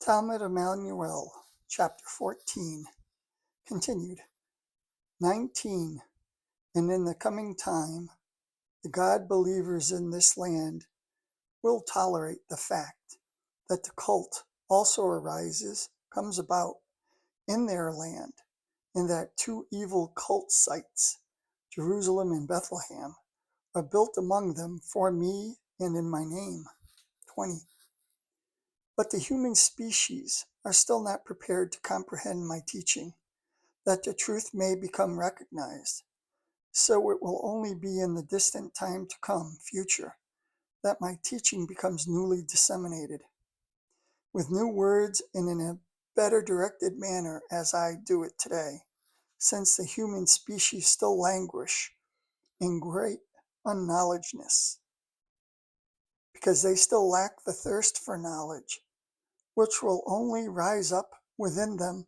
Talmud Emmanuel, chapter 14, continued. 19. And in the coming time, the God believers in this land will tolerate the fact that the cult also comes about in their land, and that two evil cult sites, Jerusalem and Bethlehem, are built among them for me and in my name. 20. But the human species are still not prepared to comprehend my teaching, that the truth may become recognized. So it will only be in the distant time to come, future, that my teaching becomes newly disseminated, with new words and in a better directed manner as I do it today, since the human species still languish in great unknowledgeness, because they still lack the thirst for knowledge, which will only rise up within them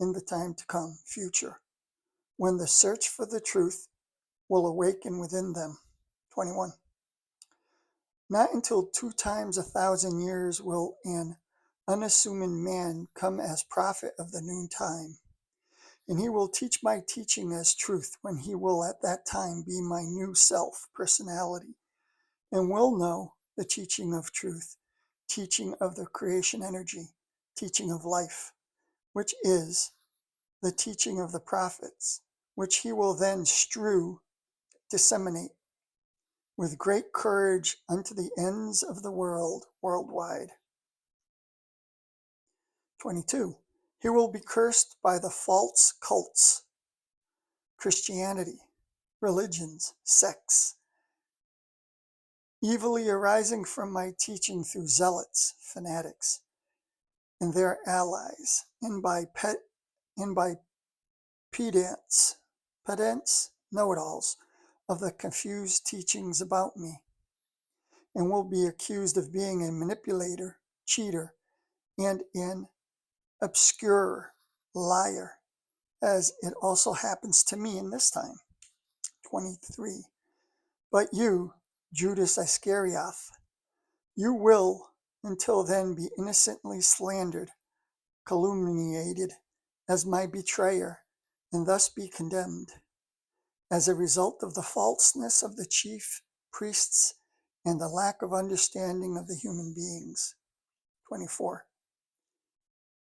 in the time to come, future, when the search for the truth will awaken within them. 21. Not until 2 times 1,000 years will an unassuming man come as prophet of the noontime, and he will teach my teaching as truth, when he will at that time be my new self, personality, and will know the teaching of truth, teaching of the creation energy, teaching of life, which is the teaching of the prophets, which he will then disseminate with great courage unto the ends of the world, worldwide. 22. He will be cursed by the false cults, Christianity, religions, sects, evilly arising from my teaching through zealots, fanatics, and their allies, and by pedants, know-it-alls, of the confused teachings about me, and will be accused of being a manipulator, cheater, and an obscure liar, as it also happens to me in this time. 23. But you, Judas Iscariot, you will until then be innocently slandered, calumniated as my betrayer, and thus be condemned, as a result of the falseness of the chief priests and the lack of understanding of the human beings. 24.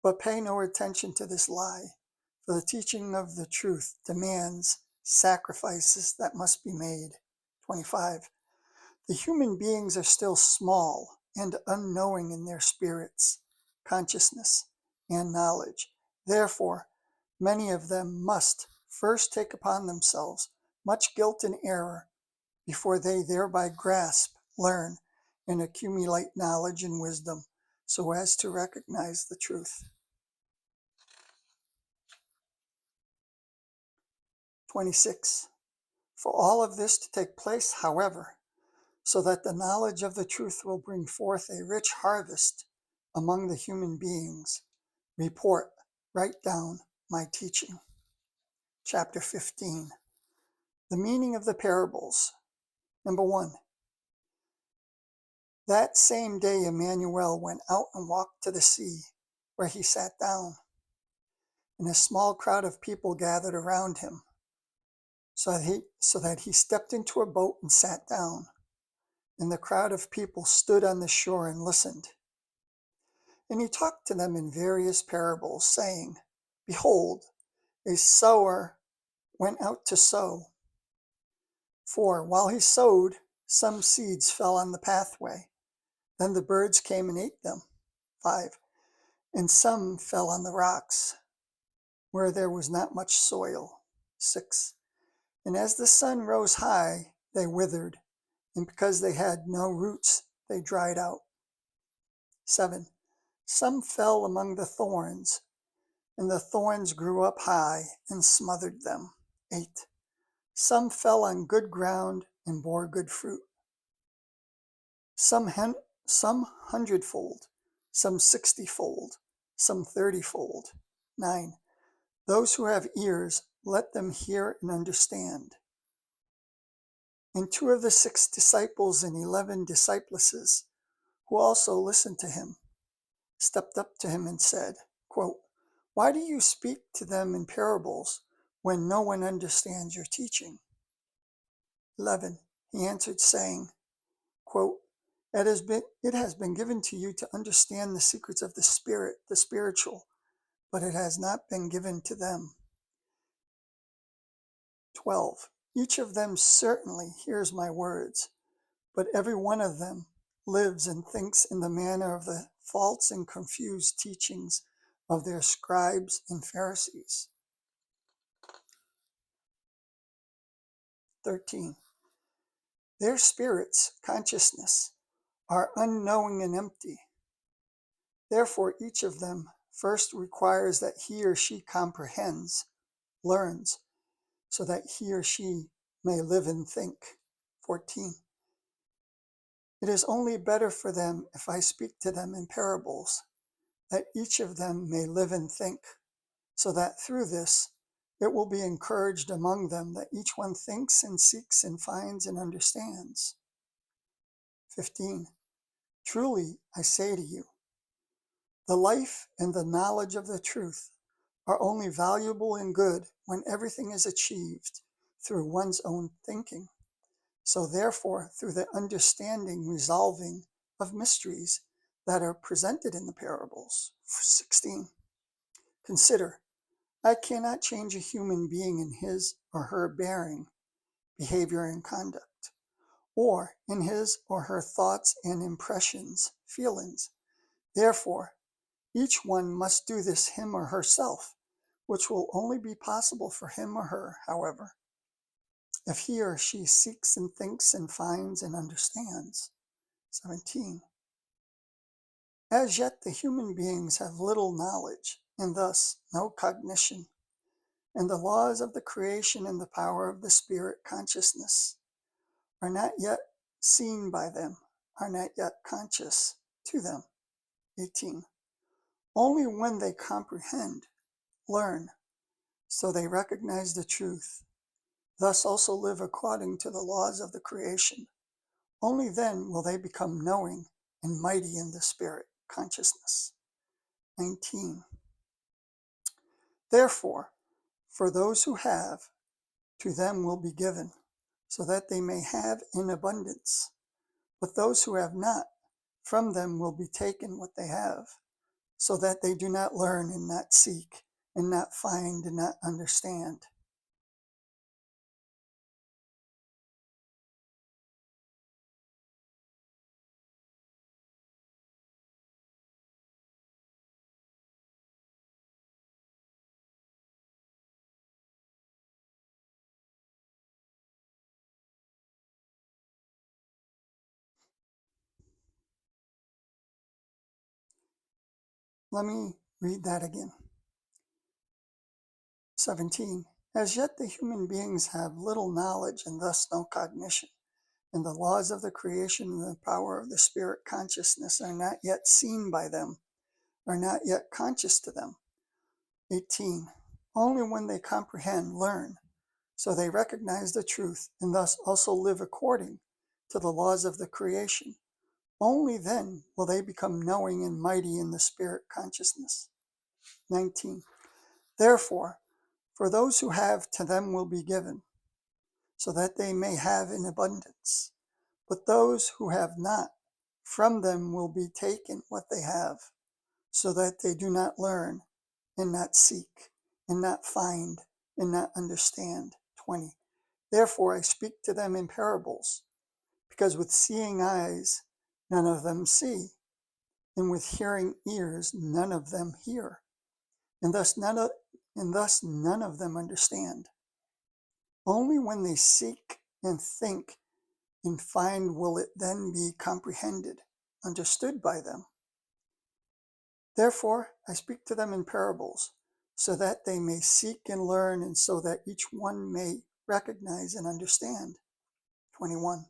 But pay no attention to this lie, for the teaching of the truth demands sacrifices that must be made. 25. The human beings are still small and unknowing in their spirits, consciousness, and knowledge. Therefore, many of them must first take upon themselves much guilt and error before they thereby grasp, learn, and accumulate knowledge and wisdom so as to recognize the truth. 26. For all of this to take place, however, so that the knowledge of the truth will bring forth a rich harvest among the human beings, write down my teaching. Chapter 15. The meaning of the parables. Number 1. That same day Jmmanuel went out and walked to the sea, where he sat down, and a small crowd of people gathered around him, so that he stepped into a boat and sat down, and the crowd of people stood on the shore and listened. And he talked to them in various parables, saying, Behold, a sower went out to sow. For while he sowed, some seeds fell on the pathway. Then the birds came and ate them. 5. And some fell on the rocks, where there was not much soil. 6. And as the sun rose high, they withered, and because they had no roots, they dried out. 7. Some fell among the thorns, and the thorns grew up high and smothered them. 8. Some fell on good ground and bore good fruit. Some 100-fold, some 60-fold, some 30-fold. 9. Those who have ears, let them hear and understand. And 2 of the 6 disciples and 11 disciplesses, who also listened to him, stepped up to him and said, quote, "Why do you speak to them in parables when no one understands your teaching?" 11. He answered, saying, quote, it has been given to you to understand the secrets of the Spirit, the spiritual, but it has not been given to them. 12. Each of them certainly hears my words, but every one of them lives and thinks in the manner of the false and confused teachings of their scribes and Pharisees. 13. Their spirits, consciousness, are unknowing and empty. Therefore, each of them first requires that he or she comprehends, learns, so that he or she may live and think. 14. It is only better for them if I speak to them in parables, that each of them may live and think, so that through this it will be encouraged among them that each one thinks and seeks and finds and understands. 15. Truly, I say to you, the life and the knowledge of the truth are only valuable and good when everything is achieved through one's own thinking. So therefore, through the understanding, resolving of mysteries that are presented in the parables. 16. Consider, I cannot change a human being in his or her bearing, behavior, and conduct, or in his or her thoughts and impressions, feelings. Therefore, each one must do this him or herself, which will only be possible for him or her, however, if he or she seeks and thinks and finds and understands. 17. As yet the human beings have little knowledge, and thus no cognition, and the laws of the creation and the power of the spirit consciousness are not yet seen by them, are not yet conscious to them. 18. Only when they comprehend, learn, so they recognize the truth, thus also live according to the laws of the creation, only then will they become knowing and mighty in the spirit consciousness. 19. Therefore, for those who have, to them will be given, so that they may have in abundance. But those who have not, from them will be taken what they have, so that they do not learn and not seek, and not find and not understand. Let me read that again. 17. As yet the human beings have little knowledge and thus no cognition, and the laws of the creation and the power of the spirit consciousness are not yet seen by them, are not yet conscious to them. 18. Only when they comprehend, learn, so they recognize the truth and thus also live according to the laws of the creation, only then will they become knowing and mighty in the spirit consciousness. 19. Therefore, for those who have, to them will be given, so that they may have in abundance. But those who have not, from them will be taken what they have, so that they do not learn, and not seek, and not find, and not understand. 20. Therefore I speak to them in parables, because with seeing eyes none of them see, and with hearing ears none of them hear, and thus none of them understand. Only when they seek and think and find will it then be comprehended, understood by them. Therefore I speak to them in parables, so that they may seek and learn, and so that each one may recognize and understand. 21.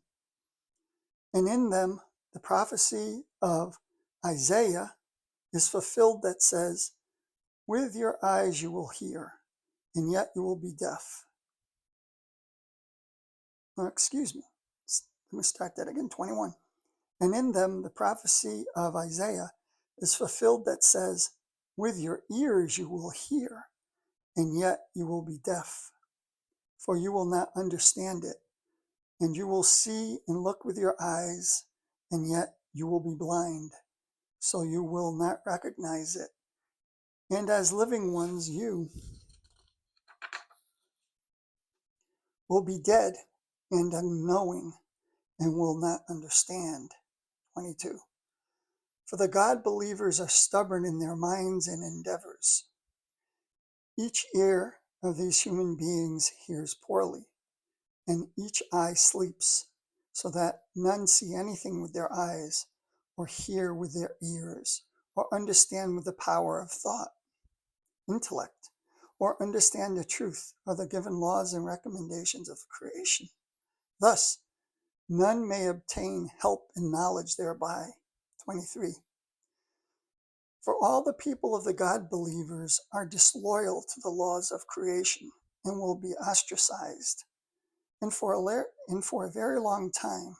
And in them the prophecy of Isaiah is fulfilled that says, with your eyes you will hear, and yet you will be deaf. Excuse me. Let me start that again. 21. And in them the prophecy of Isaiah is fulfilled that says, "With your ears you will hear, and yet you will be deaf, for you will not understand it. And you will see and look with your eyes, and yet you will be blind, so you will not recognize it. And as living ones, you will be dead and unknowing, and will not understand." 22. For the God believers are stubborn in their minds and endeavors. Each ear of these human beings hears poorly, and each eye sleeps, so that none see anything with their eyes, or hear with their ears, or understand with the power of thought, intellect, or understand the truth or the given laws and recommendations of creation. Thus, none may obtain help and knowledge thereby. 23. For all the people of the God believers are disloyal to the laws of creation and will be ostracized. And for a very long time,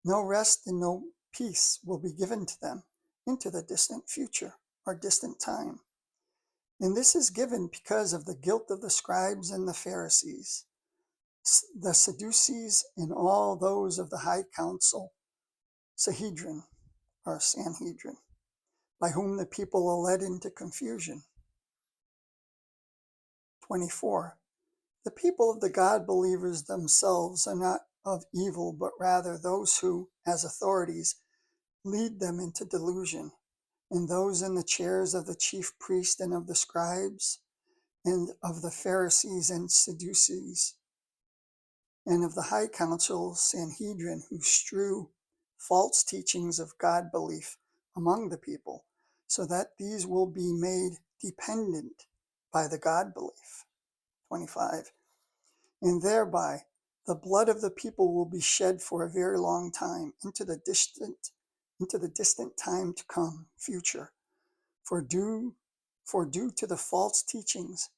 no rest and no peace will be given to them into the distant future or distant time. And this is given because of the guilt of the scribes and the Pharisees, the Sadducees, and all those of the high council, Sanhedrin, by whom the people are led into confusion. 24. The people of the God believers themselves are not of evil, but rather those who, as authorities, lead them into delusion, and those in the chairs of the chief priest and of the scribes, and of the Pharisees and Sadducees, and of the high council Sanhedrin, who strew false teachings of God belief among the people, so that these will be made dependent by the God belief. 25. And thereby the blood of the people will be shed for a very long time into the distant time to come, future. For due to the false teachings,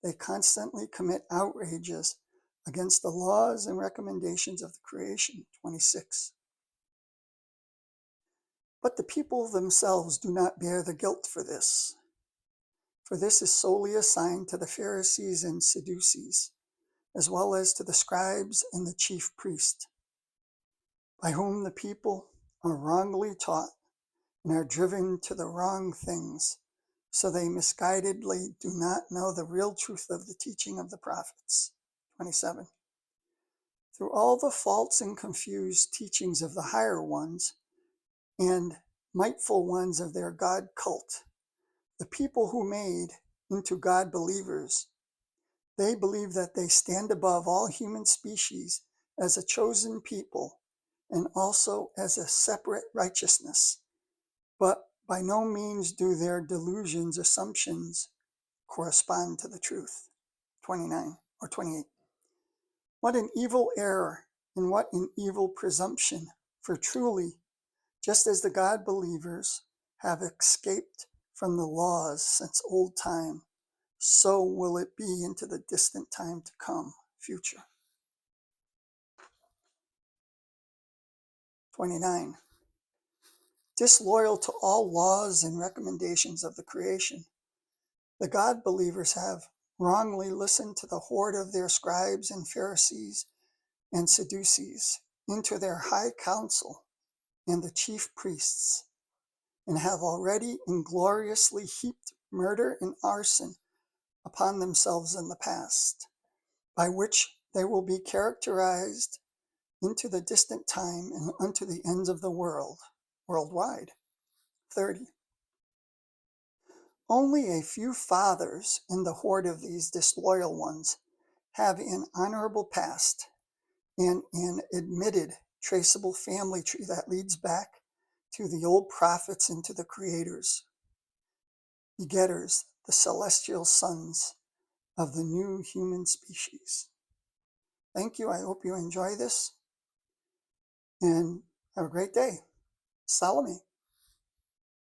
they constantly commit outrages against the laws and recommendations of the creation. 26. But the people themselves do not bear the guilt for this is solely assigned to the Pharisees and Sadducees, as well as to the scribes and the chief priest, by whom the people are wrongly taught and are driven to the wrong things, so they misguidedly do not know the real truth of the teaching of the prophets. 27. Through all the false and confused teachings of the higher ones and mightful ones of their God cult, the people who made into God believers, they believe that they stand above all human species as a chosen people and also as a separate righteousness, but by no means do their delusions, assumptions correspond to the truth. 29 or 28. What an evil error and what an evil presumption, for truly, just as the God believers have escaped from the laws since old time, so will it be into the distant time to come, future. 29. Disloyal to all laws and recommendations of the creation, the God believers have wrongly listened to the horde of their scribes and Pharisees and Sadducees, into their high council and the chief priests, and have already ingloriously heaped murder and arson upon themselves in the past, by which they will be characterized into the distant time and unto the ends of the world, worldwide. 30. Only a few fathers in the horde of these disloyal ones have an honorable past and an admitted traceable family tree that leads back to the old prophets and to the creators, begetters, the celestial sons of the new human species. Thank you. I hope you enjoy this and have a great day. Salome.